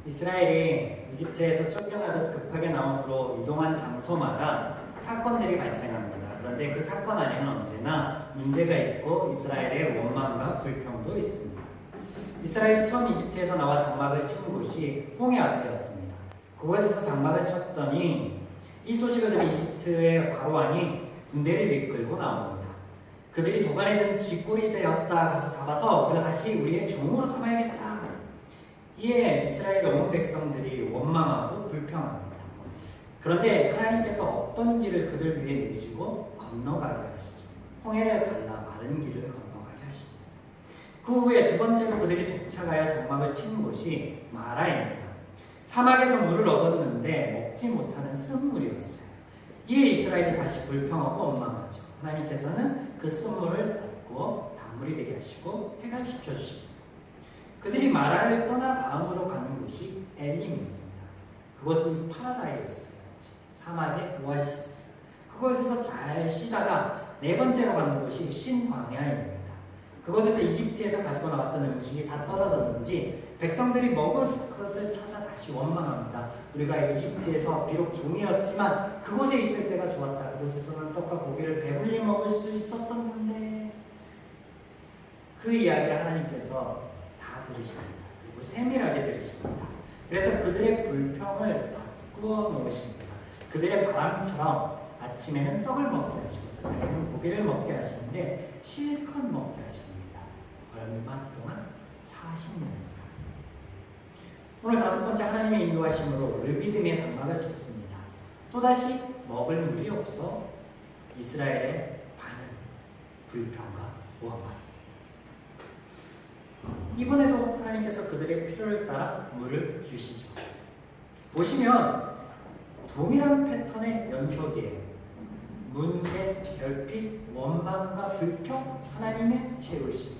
이스라엘이 이집트에서 쫓겨나듯 급하게 나옴으로 이동한 장소마다 사건들이 발생합니다. 그런데 그 사건 안에는 언제나 문제가 있고 이스라엘의 원망과 불평도 있습니다. 이스라엘이 처음 이집트에서 나와 장막을 친 곳이 홍해 앞이었습니다. 그곳에서 장막을 쳤더니 이 소식을 들은 이집트의 바로왕이 군대를 이끌고 나옵니다. 그들이 도간에 든 쥐꼬리 되었다 가서 잡아서 우리가 다시 우리의 종으로 삼아야겠다. 이에 이스라엘 온 백성들이 원망하고 불평합니다. 그런데 하나님께서 어떤 길을 그들 위해 내시고 건너가게 하시죠. 홍해를 갈라 마른 길을 건너가게 하십니다. 그 후에 두 번째로 그들이 도착하여 장막을 친 곳이 마라입니다. 사막에서 물을 얻었는데 먹지 못하는 쓴물이었어요. 이에 이스라엘이 다시 불평하고 원망하죠. 하나님께서는 그 쓴물을 닫고 단물이 되게 하시고 해갈시켜 주십니다. 그들이 마라를 떠나 다음으로 가는 곳이 엘림이었습니다. 그곳은 파라다이스, 사막의 오아시스. 그곳에서 잘 쉬다가 네 번째로 가는 곳이 신광야입니다. 그곳에서 이집트에서 가지고 나왔던 음식이 다 떨어졌는지 백성들이 먹을 것을 찾아 다시 원망합니다. 우리가 이집트에서 비록 종이었지만 그곳에 있을 때가 좋았다. 그곳에서는 떡과 고기를 배불리 먹을 수 있었었는데 그 이야기를 하나님께서 다 들으십니다. 그리고 세밀하게 들으십니다. 그래서 그들의 불평을 바꾸어 놓으십니다. 그들의 바람처럼 아침에는 떡을 먹게 하시고 저녁에는 고기를 먹게 하시는데 실컷 먹게 하십니다. 얼마 동안? 40년입니다. 오늘 다섯 번째 하나님의 인도하심으로 르비딤의 장막을 쳤습니다. 또다시 먹을 물이 없어 이스라엘의 반응, 불평과 원망. 이번에도 하나님께서 그들의 필요를 따라 물을 주시죠. 보시면 동일한 패턴의 연속이에요. 문제, 결핍, 원망과 불평, 하나님의 채우심.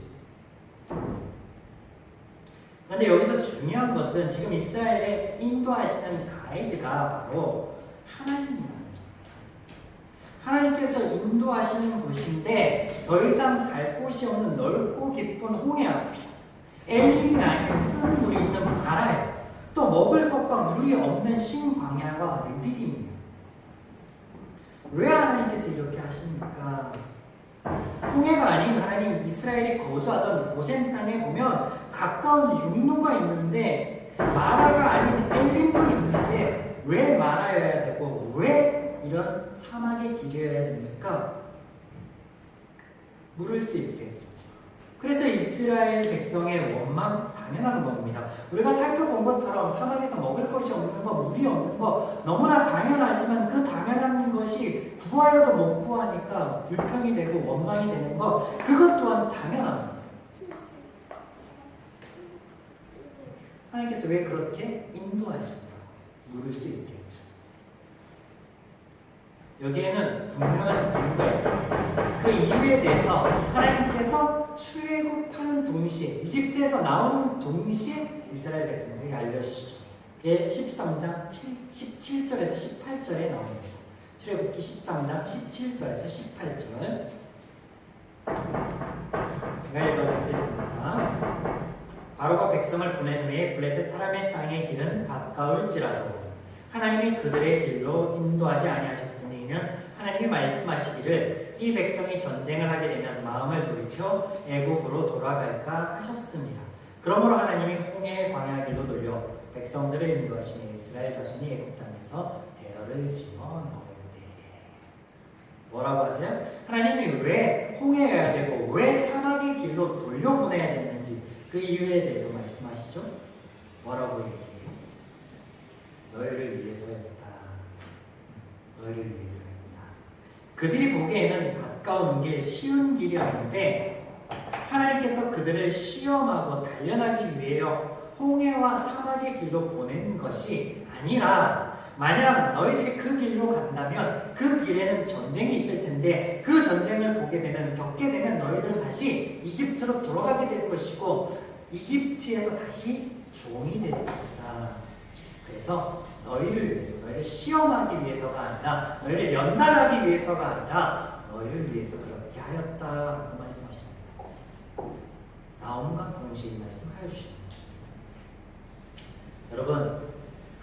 그런데 여기서 중요한 것은 지금 이스라엘의 인도하시는 가이드가 바로 하나님입니다. 하나님께서 인도하시는 곳인데 더 이상 갈 곳이 없는 넓고 깊은 홍해 앞이 엘림이 아닌 쓴 물이 있는 마라에 또 먹을 것과 물이 없는 신광야와 르비딤이에요. 왜 하나님께서 이렇게 하십니까? 홍해가 아닌 하나님 이스라엘이 거주하던 고센 땅에 보면 가까운 육로가 있는데 마라가 아닌 엘림도 있는데 왜 마라여야 되고 왜 이런 사막의 길이어야 됩니까? 물을 수 있게 해줘. 그래서 이스라엘 백성의 원망 당연한 겁니다. 우리가 살펴본 것처럼 사막에서 먹을 것이 없는 거, 물이 없는 거 너무나 당연하지만 그 당연한 것이 구하여도 못 구하니까 불평이 되고 원망이 되는 거 그것 또한 당연합니다. 하나님께서 왜 그렇게 인도하십니까? 물을 수 있게 했죠. 여기에는 분명한 이유가 있습니다. 그 이유에 대해서 하나님께서 출애굽하는 동시에 이집트에서 나오는 동시에 이스라엘 백성들에게 알려주시죠. 13장 17절에서 18절에 나옵니다. 출애굽기 13장 17절에서 18절 제가 읽어드리겠습니다. 바로가 백성을 보낸 후에 블레셋 사람의 땅의 길은 가까울지라도 하나님이 그들의 길로 인도하지 아니하셨으니 이는 하나님이 말씀하시기를 이 백성이 전쟁을 하게 되면 마음을 돌이켜 애국으로 돌아갈까 하셨습니다. 그러므로 하나님이 홍해의 광야 길로 돌려 백성들을 인도하시며 이스라엘 자손이 애국 땅에서 대열을 지어 넣을 때 뭐라고 하세요? 하나님이 왜 홍해여야 되고 왜 사막의 길로 돌려보내야 됐는지 그 이유에 대해서 말씀하시죠. 뭐라고 얘기해요? 너희를 위해서였다. 너희를 위해서였다. 그들이 보기에는 가까운 길, 쉬운 길이었는데 하나님께서 그들을 시험하고 단련하기 위하여 홍해와 사막의 길로 보낸 것이 아니라 만약 너희들이 그 길로 간다면 그 길에는 전쟁이 있을 텐데 그 전쟁을 보게 되면 겪게 되면 너희들은 다시 이집트로 돌아가게 될 것이고 이집트에서 다시 종이 될 것이다. 그래서 너희를 위해서, 너희를 시험하기 위해서가 아니라 너희를 연단하기 위해서가 아니라 너희를 위해서 그렇게 하였다고 말씀하십니다. 나옴과 동시에 말씀하여 주십니다. 여러분,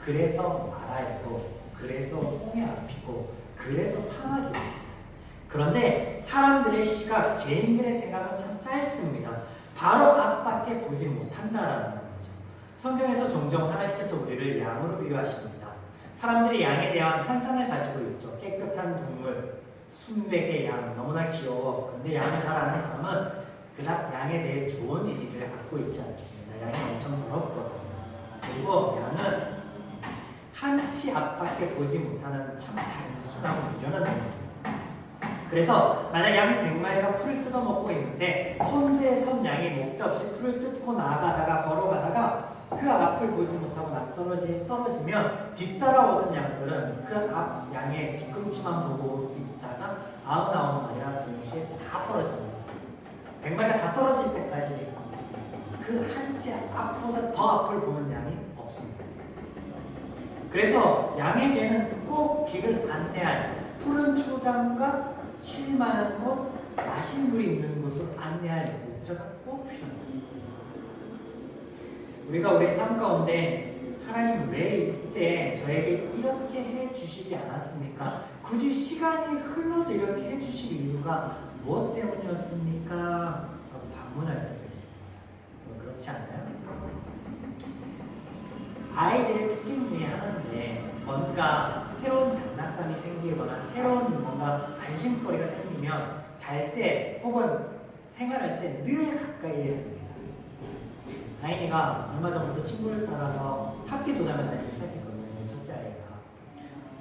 그래서 마라이고, 그래서 홍해 앞이고, 그래서 사막이 있어요. 그런데 사람들의 시각, 죄인들의 생각은 참 짧습니다. 바로 앞밖에 보지 못한다라는 거죠. 성경에서 종종 하나님께서 우리를 양으로 비유하십니다. 사람들이 양에 대한 환상을 가지고 있죠. 깨끗한 동물, 순백의 양, 너무나 귀여워. 그런데 양을 잘 아는 사람은 그닥 양에 대해 좋은 이미지를 갖고 있지 않습니다. 양이 엄청 더럽거든요. 그리고 양은 한치 앞밖에 보지 못하는 참 단순하고 미련한 동물입니다. 그래서 만약 양 100마리가 풀을 뜯어먹고 있는데 선두에 선 양이 목적없이 풀을 뜯고 나아가다가 걸어가다가 그 앞을 보지 못하고 떨어지면 뒤따라오던 양들은 그 앞 양의 뒤꿈치만 보고 있다가 99마리가 동시에 다 떨어집니다. 100마리가 다 떨어질 때까지 그 한치 앞보다 더 앞을 보는 양이 없습니다. 그래서 양에게는 꼭 길을 안내할 푸른 초장과 쉴 만한 곳, 마실 물이 있는 곳으로 안내할 목자가 꼭 필요합니다. 우리가 우리 삶 가운데 하나님 왜 이때 저에게 이렇게 해주시지 않았습니까? 굳이 시간이 흘러서 이렇게 해주실 이유가 무엇 때문이었습니까? 라고 반문할 때가 있습니다. 그렇지 않나요? 아이들의 특징 중에 하나인데 뭔가 새로운 장난감이 생기거나 새로운 뭔가 관심거리가 생기면 잘 때 혹은 생활할 때 늘 가까이에 듭니다. 아이니가 얼마 전부터 친구를 따라서 학기 도장을 다니기 시작했거든요. 제 첫째 아이가.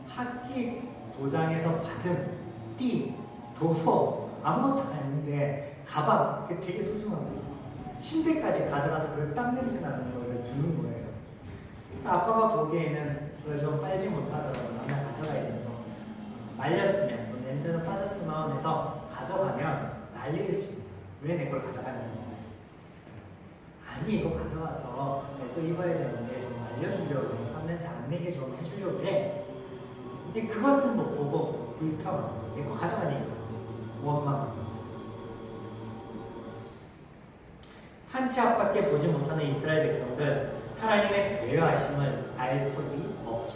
학기 도장에서 받은 띠, 도포 아무것도 아닌데 가방 되게 소중합니다. 침대까지 가져가서 그 땀 냄새 나는 거를 주는 거예요. 그래서 아빠가 보기에는 그걸 좀 빨지 못하더라도 남자 가져가야 되죠. 말렸으면 좀 냄새는 빠졌으면 해서 가져가면 난리를 칩니다. 왜 내 걸 가져가냐고. 아니 이거 가져가서 또 입어야 되는데 좀 말려주려고 해. 땀 냄새 안 내게 좀 해주려고 해. 근데 그것은 못 보고 불평하고 내 거 가져가니까 원망합니다. 한치 앞밖에 보지 못하는 이스라엘 백성들 하나님의 배려하심을 알 턱이 없죠.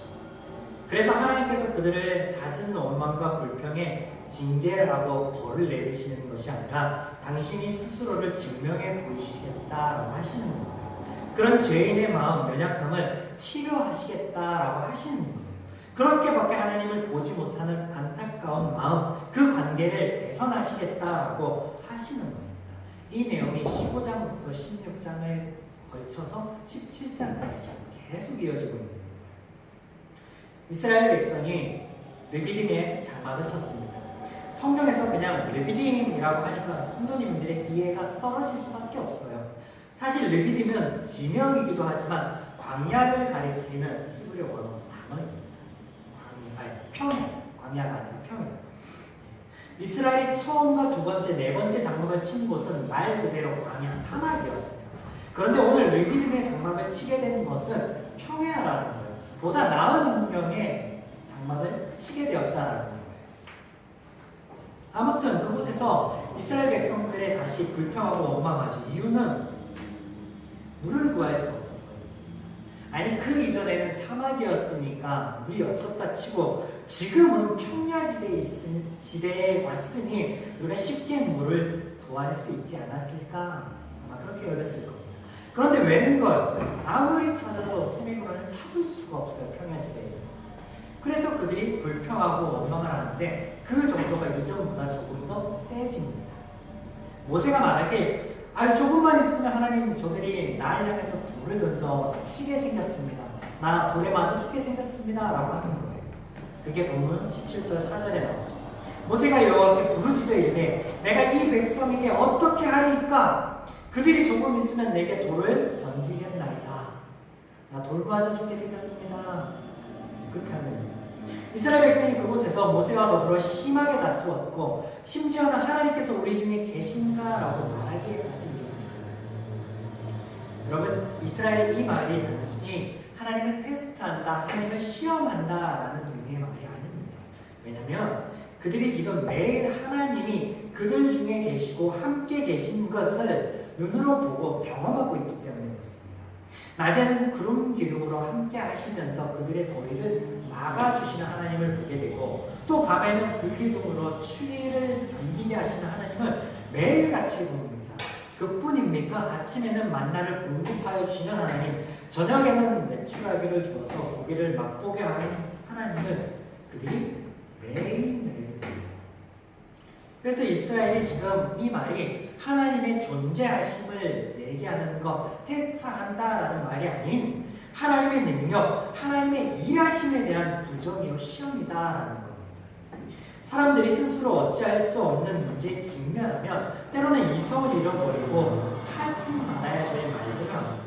그래서 하나님께서 그들을 잦은 원망과 불평에 징계를 하고 벌을 내리시는 것이 아니라 당신이 스스로를 증명해 보이시겠다라고 하시는 거예요. 그런 죄인의 마음, 연약함을 치료하시겠다라고 하시는 거예요. 그렇게밖에 하나님을 보지 못하는 안타까운 마음, 그 관계를 개선하시겠다라고 하시는 겁니다. 이 내용이 15장부터 16장을 걸쳐서 17장까지 지금 계속 이어지고 있습니다. 이스라엘 백성이 르비딤에 장막을 쳤습니다. 성경에서 그냥 르비딤이라고 하니까 성도님들의 이해가 떨어질 수밖에 없어요. 사실 르비딤은 지명이기도 하지만 광야를 가리키는 히브리 원어 단어입니다. 평야, 광야가 아니라 평야. 이스라엘이 처음과 두 번째, 네 번째 장막을 친 곳은 말 그대로 광야, 사막이었어요. 그런데 오늘 르비딤의 장막을 치게 된 것은 평야라는 거예요. 보다 나은 환경의 장막을 치게 되었다라는 거예요. 아무튼 그곳에서 이스라엘 백성들의 다시 불평하고 원망하죠. 이유는 물을 구할 수 없어서였어요. 아니 그 이전에는 사막이었으니까 물이 없었다 치고 지금은 평야지대에 왔으니 우리가 쉽게 물을 구할 수 있지 않았을까? 아마 그렇게 여겼을 겁니다. 그런데 웬걸 아무리 찾아도 세미고라를 찾을 수가 없어요. 평야지대에서. 그래서 그들이 불평하고 원망을 하는데 그 정도가 이전보다 조금 더 세집니다. 모세가 말하길 조금만 있으면 하나님 저들이 나를 향해서 돌을 던져 치게 생겼습니다. 나 돌에 맞아 죽게 생겼습니다. 라고 하는 거예요. 그게 본문 17절 4절에 나오죠. 모세가 여호와께 부르짖어 이르되 내가 이 백성에게 어떻게 하리이까? 그들이 조금 있으면 내게 돌을 던지겠나이다. 나 돌 맞아 죽게 생겼습니다. 그렇게 하는 거예요. 이스라엘 백성이 그곳에서 모세와 더불어 심하게 다투었고 심지어는 하나님께서 우리 중에 계신가라고 말하기에까지 이릅니다. 여러분 이스라엘의 이 말이 단순히 하나님을 테스트한다, 하나님을 시험한다라는 의미의 말이 아닙니다. 왜냐하면 그들이 지금 매일 하나님이 그들 중에 계시고 함께 계신 것을 눈으로 보고 경험하고 있기 때문에 그렇습니다. 낮에는 구름 기둥으로 함께 하시면서 그들의 더위를 막아주시는 하나님을 보게 되고, 또 밤에는 불기둥으로 추위를 견디게 하시는 하나님을 매일같이 봅니다. 그뿐입니까? 아침에는 만나를 공급하여 주시는 하나님, 저녁에는 메추라기를 주어서 고기를 맛보게 하는 하나님을 그들이 매일매일 봅니다. 그래서 이스라엘이 지금 이 말이 하나님의 존재하심을 얘기하는 것, 테스트한다라는 말이 아닌 하나님의 능력, 하나님의 일하심에 대한 부정이요 시험이다라는 겁니다. 사람들이 스스로 어찌할 수 없는 문제에 직면하면 때로는 이성을 잃어버리고 하지 말아야 될 말들을 합니다.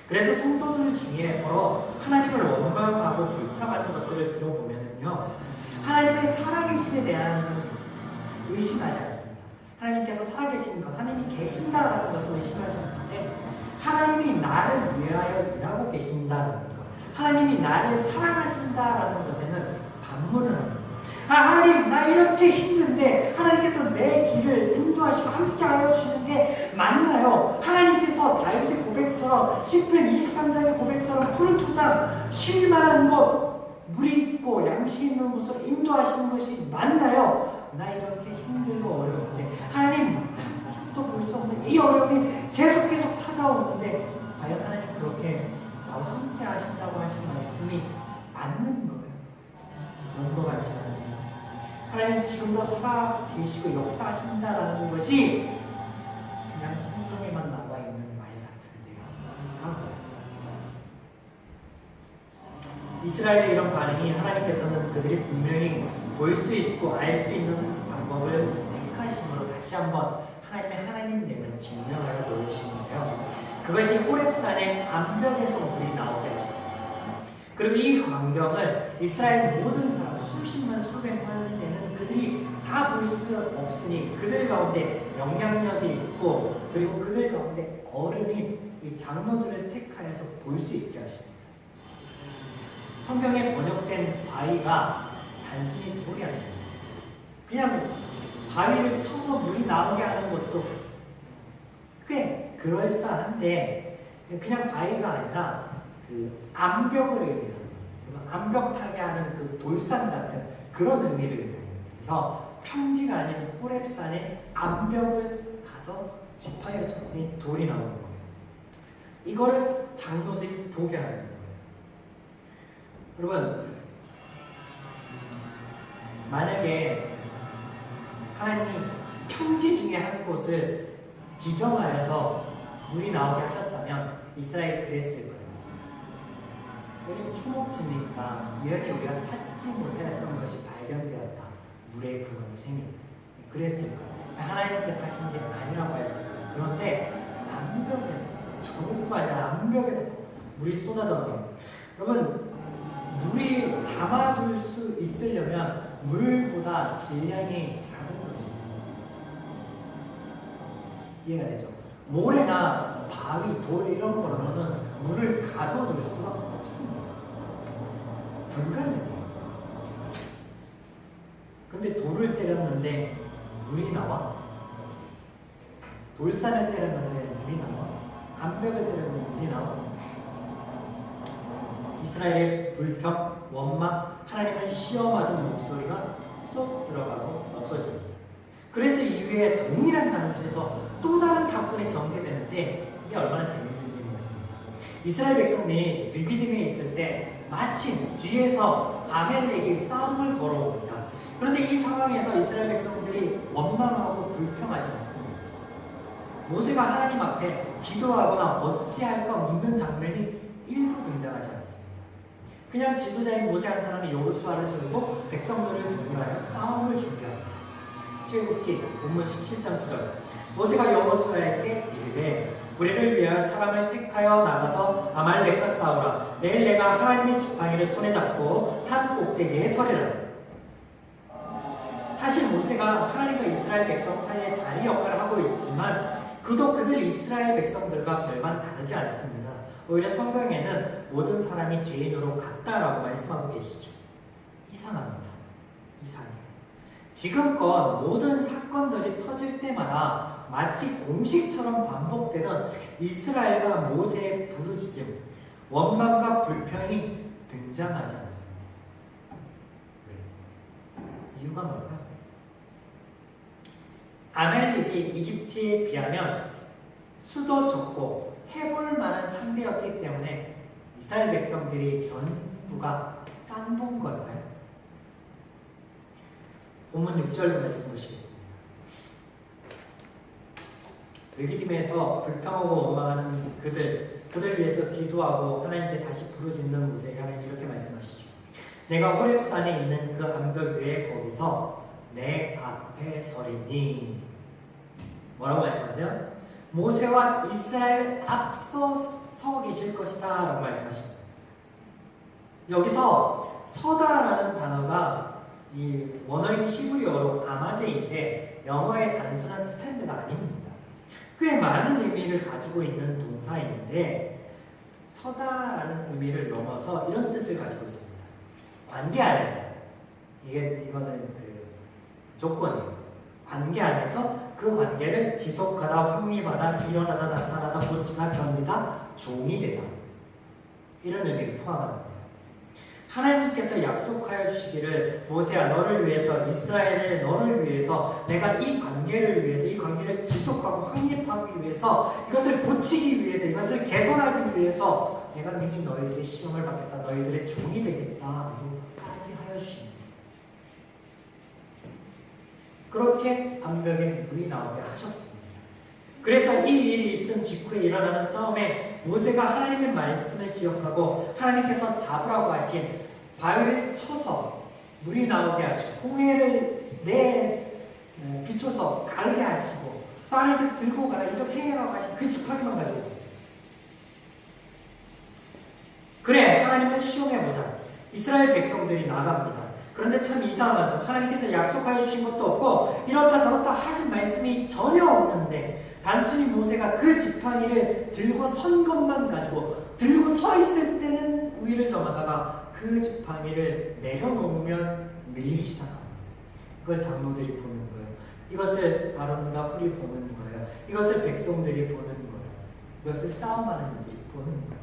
그래서 성도들 중에 바로 하나님을 원망하고 불평하는 것들을 들어보면요, 하나님의 살아계심에 대한 의심하지 않습니다. 하나님께서 살아계신 것, 하나님이 계신다라는 것을 의심하지 않는데, 하나님이 나를 위하여 일하고 계신다는 것, 하나님이 나를 사랑하신다라는 것에는 반문을 합니다. 하나님, 나 이렇게 힘든데 하나님께서 내 길을 인도하시고 함께하여 주시는 게 맞나요? 하나님께서 다윗의 고백처럼, 시편 23장의 고백처럼 푸른 초장 쉴만한 곳, 물이 있고 양식 있는 곳으로 인도하시는 것이 맞나요? 나 이렇게 힘들고 어려운데, 하나님 아직도 볼 수 없는 이 어려움이 계속 찾아오는데, 과연 하나님 그렇게 나와 함께 하신다고 하신 말씀이 맞는 거예요? 그런 것 같지 않아요. 하나님 지금도 살아 계시고 역사하신다라는 것이 그냥 성경에만 나와 있는 말 같은데요. 이스라엘의 이런 반응이, 하나님께서는 그들이 분명히 볼 수 있고 알 수 있는 방법을 택하심으로 다시 한번 하나님의 하나님됨을 증명하여 보여주시는데요. 그것이 호렙산의 암벽에서 물이 나오게 하십니다. 그리고 이 광경을 이스라엘 모든 사람, 수십만 수백만이 되는 그들이 다 볼 수 없으니 그들 가운데 영향력이 있고, 그리고 그들 가운데 어른이 이 장로들을 택하여서 볼 수 있게 하십니다. 성경에 번역된 바위가 단순히 돌이 아닙니다. 그냥 바위를 쳐서 물이 나오게 하는 것도 꽤 그럴싸한데, 그냥 바위가 아니라 그 암벽을 의미하는, 암벽 타게 하는 그 돌산 같은 그런 의미를 의미합니다. 그래서 평지가 아닌 호렙산의 암벽을 가서 짚하여 쳤더니 돌이 나오는 거예요. 이거를 장로들이 보게 하는 거예요. 여러분, 만약에 하나님이 평지 중에 한 곳을 지정하여서 물이 나오게 하셨다면 이스라엘이 그랬을 거예요. 여기 초목지니까 우연히 우리가 찾지 못했던 것이 발견되었다. 물의 근원이 생긴다. 그랬을 거예요. 하나님께서 하신 게 아니라고 했을 거예요. 그런데 암벽에서, 저구가 아니라 암벽에서 물이 쏟아져 나옵니다. 여러분, 물이 담아둘 수 있으려면 물보다 질량이 작은 거죠. 이해가 되죠? 모래나 바위, 돌 이런 걸로는 물을 가둬둘 수가 없습니다. 불가능해요. 근데 돌을 때렸는데 물이 나와? 돌산을 때렸는데 물이 나와? 암벽을 때렸는데 물이 나와? 이스라엘의 불평, 원망, 하나님을 시험하던 목소리가 쏙 들어가고 없어집니다. 그래서 이후에 동일한 장소에서 또 다른 사건이 전개되는데, 이게 얼마나 재밌는지 모릅니다. 이스라엘 백성이 르비딤에 있을 때 마침 뒤에서 아멜렉이 싸움을 걸어옵니다. 그런데 이 상황에서 이스라엘 백성들이 원망하고 불평하지 않습니다. 모세가 하나님 앞에 기도하거나 어찌할까 묻는 장면이 1도 등장하지 않습니다. 그냥 지도자인 모세 한 사람이 여호수아를 세우고 백성들을 동원하여 싸움을 준비합니다. 출애굽기 본문 17장 9절. 모세가 여호수아에게 이르되 우리를 위하여 사람을 택하여 나가서 아말렉과 싸우라. 내일 내가 하나님의 지팡이를 손에 잡고 산 꼭대기에 서리라. 사실 모세가 하나님과 이스라엘 백성 사이에 다리 역할을 하고 있지만 그도 그들 이스라엘 백성들과 별반 다르지 않습니다. 오히려 성경에는 모든 사람이 죄인으로 같다라고 말씀하고 계시죠. 이상합니다. 이상해요. 지금껏 모든 사건들이 터질 때마다 마치 공식처럼 반복되던 이스라엘과 모세의 부르짖음, 원망과 불평이 등장하지 않습니다. 왜? 이유가 뭘까요? 아멜렉이 이집트에 비하면 수도 적고 해볼 만한 상대였기 때문에 이스라엘 백성들이 전부가 깡본 걸까요? 본문 6절로 말씀 보시겠습니다. 레위딤에서 불평하고 원망하는 그들 위해서 기도하고 하나님께 다시 부르짖는 모세에게 하나님 이렇게 말씀하시죠. 내가 호렙산에 있는 그 암벽 위에 거기서 내 앞에 서리니. 뭐라고 말씀하세요? 모세와 이스라엘 앞서 서 계실 것이다 라고 말씀하십니다. 여기서 서다라는 단어가 이 원어인 히브리어로 아마데인데 영어의 단순한 스탠드가 아닙니다. 꽤 많은 의미를 가지고 있는 동사인데 서다라는 의미를 넘어서 이런 뜻을 가지고 있습니다. 관계 안에서 이거는 그 조건이에요. 관계 안에서 그 관계를 지속하다, 확립하다, 일어나다, 나타나다, 고치다, 견디다, 종이 되다 이런 의미를 포함하는 거예요. 하나님께서 약속하여 주시기를 모세야 너를 위해서 이스라엘의 너를 위해서 내가 이 관계를 위해서 이 관계를 지속하고 확립하기 위해서 이것을 고치기 위해서 이것을 개선하기 위해서 내가 능히 너희들의 시험을 받겠다 너희들의 종이 되겠다까지 하여 주십니다. 그렇게 암벽에 물이 나오게 하셨습니다. 그래서 이 일이 있은 직후에 일어나는 싸움에 모세가 하나님의 말씀을 기억하고 하나님께서 잡으라고 하신 바위를 쳐서 물이 나오게 하시고 홍해를 비춰서 가르게 하시고 또 하나님께서 들고 가라 이적 행해라고 하신 그 지팡이만 가지고 그래 하나님은 시험해보자. 이스라엘 백성들이 나갑니다. 그런데 참 이상하죠. 하나님께서 약속하여 주신 것도 없고 이렇다 저렇다 하신 말씀이 전혀 없는데 단순히 모세가 그 지팡이를 들고 선 것만 가지고 들고 서 있을 때는 우위를 점하다가 그 지팡이를 내려놓으면 밀리기 시작합니다. 이걸 장로들이 보는 거예요. 이것을 아론과 훌이 보는 거예요. 이것을 백성들이 보는 거예요. 이것을 싸움하는 이들이 보는 거예요.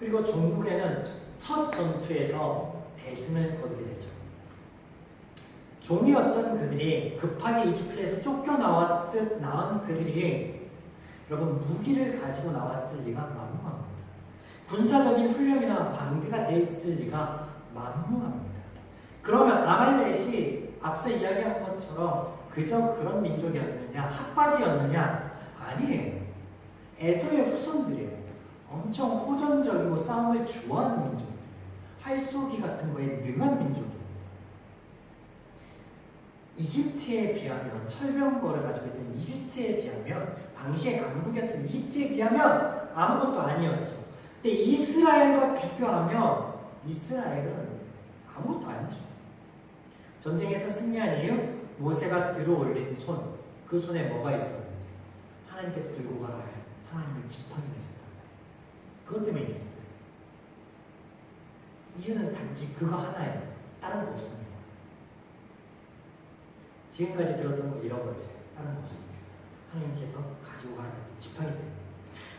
그리고 종국에는 첫 전투에서 대승을 거두게 되죠. 종이었던 그들이 급하게 이집트에서 쫓겨나왔듯 나온 그들이 여러분 무기를 가지고 나왔을 리가 만무합니다. 군사적인 훈련이나 방비가 돼 있을 리가 만무합니다. 그러면 아말렉이 앞서 이야기한 것처럼 그저 그런 민족이었느냐 핫바지였느냐 아니에요. 에서의 후손들이에요. 엄청 호전적이고 싸움을 좋아하는 민족이에요. 활쏘기 같은 거에 능한 민족이에요. 이집트에 비하면 철병거를 가지고 있던 이집트에 비하면 당시의 강국이었던 이집트에 비하면 아무것도 아니었죠. 근데 이스라엘과 비교하면 이스라엘은 아무것도 아니죠. 전쟁에서 승리한 이유 모세가 들어올린 손, 그 손에 뭐가 있었는데 하나님께서 들고 가라 해 하나님의 지팡이가 있었다. 그것 때문에 이겼어요. 이유는 단지 그거 하나예요. 다른 거 없습니다. 지금까지 들었던 거 잃어버리세요. 다른 거 없습니다. 하나님께서 가지고 가는 지팡이 됩니다.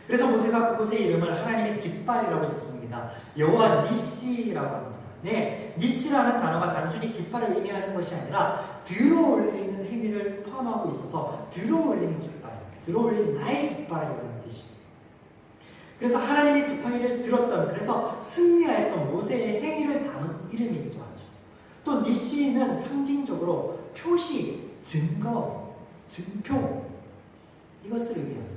그래서 모세가 그곳의 이름을 하나님의 깃발이라고 짓습니다. 여호와 니시라고 합니다. 네, 니시라는 단어가 단순히 깃발을 의미하는 것이 아니라 들어올리는 행위를 포함하고 있어서 들어올리는 깃발, 들어올리는 나의 깃발이라는 뜻입니다. 그래서 하나님의 지팡이를 들었던, 그래서 승리하였던 모세의 행위를 담은 이름이기도 하죠. 또 니시는 상징적으로 표시, 증거, 증표 이것을 의미합니다.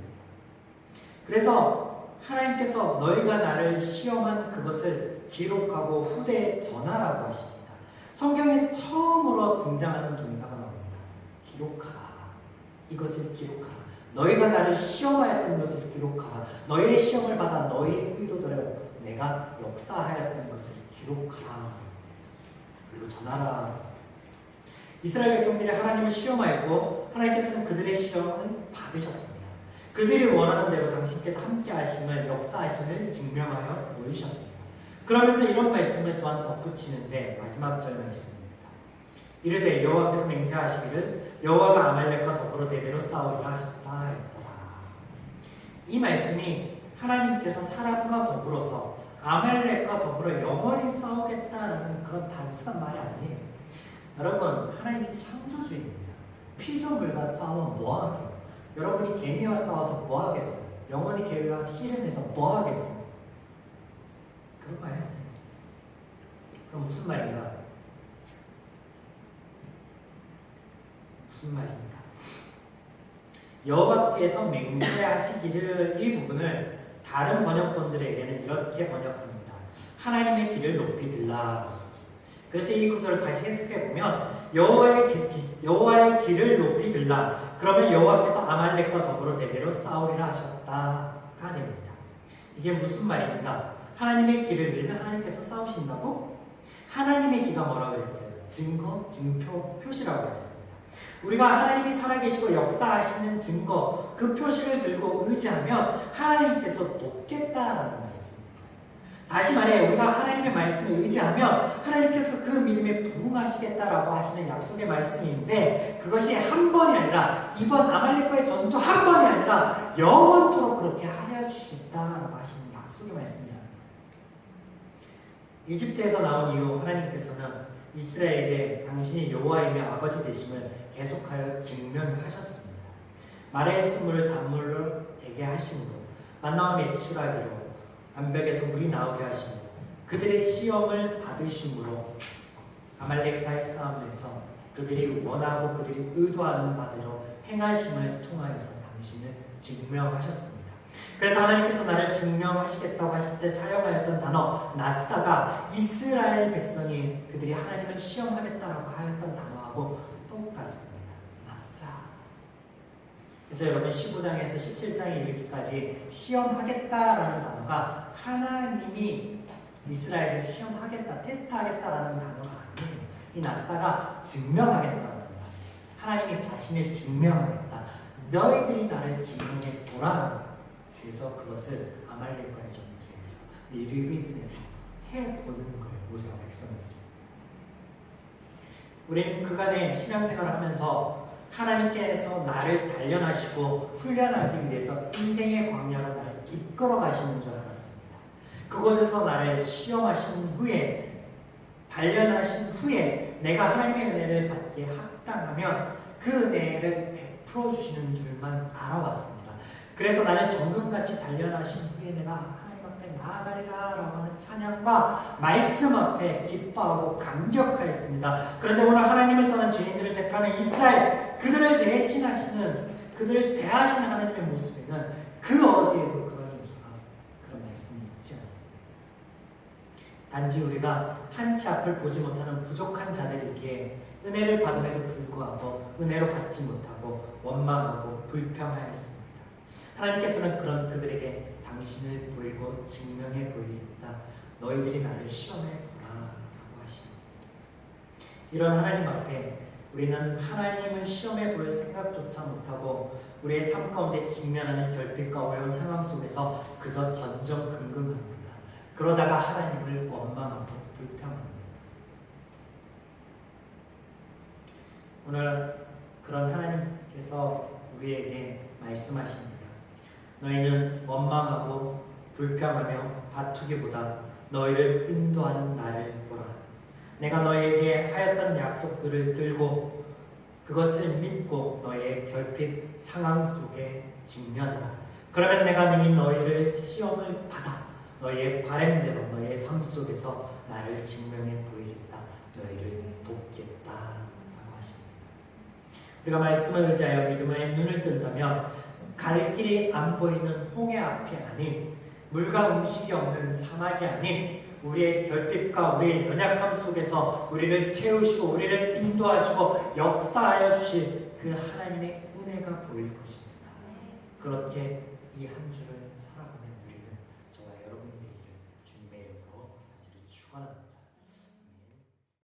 그래서 하나님께서 너희가 나를 시험한 그것을 기록하고 후대에 전하라고 하십니다. 성경에 처음으로 등장하는 동사가 나옵니다. 기록하라. 이것을 기록하라. 너희가 나를 시험하였던 것을 기록하라. 너희의 시험을 받아 너희의 의도대로 내가 역사하였던 것을 기록하라. 그리고 전하라. 이스라엘 백성들이 하나님을 시험하였고 하나님께서는 그들의 시험을 받으셨습니다. 그들이 원하는 대로 당신께서 함께 하심을, 역사하심을 증명하여 보이셨습니다. 그러면서 이런 말씀을 또한 덧붙이는데 마지막 절 말씀입니다. 이르되 여호와께서 맹세하시기를 여호와가 아말렉과 더불어 대대로 싸우리라 하셨다 했더라. 이 말씀이 하나님께서 사람과 더불어서 아말렉과 더불어 영원히 싸우겠다라는 그런 단순한 말이 아니에요. 여러분, 하나님이 창조주입니다. 피조물과 싸우면 뭐하게요? 여러분이 개미와 싸워서 뭐하겠어요? 영원히 개미와 씨름해서 뭐하겠어요? 그런 거예요. 그럼 무슨 말인가? 무슨 말입니까? 여호와께서 맹세하시기를 이 부분을 다른 번역본들에게는 이렇게 번역합니다. 하나님의 길을 높이 들라. 그래서 이 구절을 다시 해석해 보면 여호와의 길을 높이 들라. 그러면 여호와께서 아말렉과 더불어 대대로 싸우리라 하셨다가 됩니다. 이게 무슨 말입니까? 하나님의 길을 들면 하나님께서 싸우신다고? 하나님의 길가 뭐라고 그랬어요? 증거, 증표, 표시라고 그랬습니다. 우리가 하나님이 살아계시고 역사하시는 증거, 그 표시를 들고 의지하면 하나님께서 돕겠다라는 말씀입니다. 다시 말해, 우리가 하나님의 말씀을 의지하면 하나님께서 그 믿음에 부응하시겠다라고 하시는 약속의 말씀인데, 그것이 한 번이 아니라, 이번 아말렉과의 전투 한 번이 아니라 영원토록 그렇게 하여 주시겠다라고 하시는 약속의 말씀이랍니다. 이집트에서 나온 이후 하나님께서는 이스라엘에게 당신이 여호와이며 아버지 되심을 계속하여 증명하셨습니다. 말의 쓴물을 단물로 되게 하심으로, 만나와 매출하기로, 암벽에서 물이 나오게 하심으로, 그들의 시험을 받으심으로, 아말렉과의 싸움에서 그들이 원하고 그들이 의도하는 바대로 행하심을 통하여서 당신을 증명하셨습니다. 그래서 하나님께서 나를 증명하시겠다고 하실 때 사용하였던 단어 나사가 이스라엘 백성이 그들이 하나님을 시험하겠다라고 하였던 단어하고 똑같습니다. 나사. 그래서 여러분 15장에서 17장에 이르기까지 시험하겠다라는 단어가 하나님이 이스라엘을 시험하겠다, 테스트하겠다라는 단어가 아니에요. 이 나사가 증명하겠다라는 단어. 하나님이 자신을 증명하겠다. 너희들이 나를 증명해 보라. 그래서 그것을 아말렉과의 전투에서 이 르비딤에서 해보는 거예요. 모세와 백성들이. 우리는 그간의 신앙생활을 하면서 하나님께서 나를 단련하시고 훈련하기 위해서 인생의 광야로 나를 이끌어 가시는 줄 알았습니다. 그곳에서 나를 시험하신 후에, 단련하신 후에 내가 하나님의 은혜를 받기에 합당하면 그 은혜를 베풀어 주시는 줄만 알아왔습니다. 그래서 나는 정금같이 단련하신 후에 내가 하나님 앞에 나아가리라 라고 하는 찬양과 말씀 앞에 기뻐하고 감격하였습니다. 그런데 오늘 하나님을 떠난 죄인들을 대표하는 이스라엘, 그들을 대신하시는, 그들을 대하시는 하나님의 모습에는 그 어디에도 그런 말씀이 있지 않습니다. 단지 우리가 한치 앞을 보지 못하는 부족한 자들이기에 은혜를 받음에도 불구하고 은혜로 받지 못하고 원망하고 불평하였습니다. 하나님께서는 그런 그들에게 당신을 보이고 증명해 보이겠다. 너희들이 나를 시험해 보라 라고 하십니다. 이런 하나님 앞에 우리는 하나님을 시험해 볼 생각조차 못하고 우리의 삶 가운데 직면하는 결핍과 어려운 상황 속에서 그저 전전긍긍합니다. 그러다가 하나님을 원망하고 불평합니다. 오늘 그런 하나님께서 우리에게 말씀하십니다. 너희는 원망하고 불평하며 다투기보다 너희를 인도하는 나를 보라. 내가 너희에게 하였던 약속들을 들고 그것을 믿고 너희의 결핍 상황 속에 직면하라. 그러면 내가 능히 너희를 시험을 받아 너희의 바램대로 너희의 삶 속에서 나를 증명해 보이겠다. 너희를 돕겠다 라고 하십니다. 우리가 말씀을 의지하여 믿음의 눈을 뜬다면 갈 길이 안 보이는 홍해 앞이 아닌, 물과 음식이 없는 사막이 아닌 우리의 결핍과 우리의 연약함 속에서 우리를 채우시고 우리를 인도하시고 역사하여 주실 그 하나님의 은혜가 보일 것입니다. 그렇게 이 한 주를 살아가면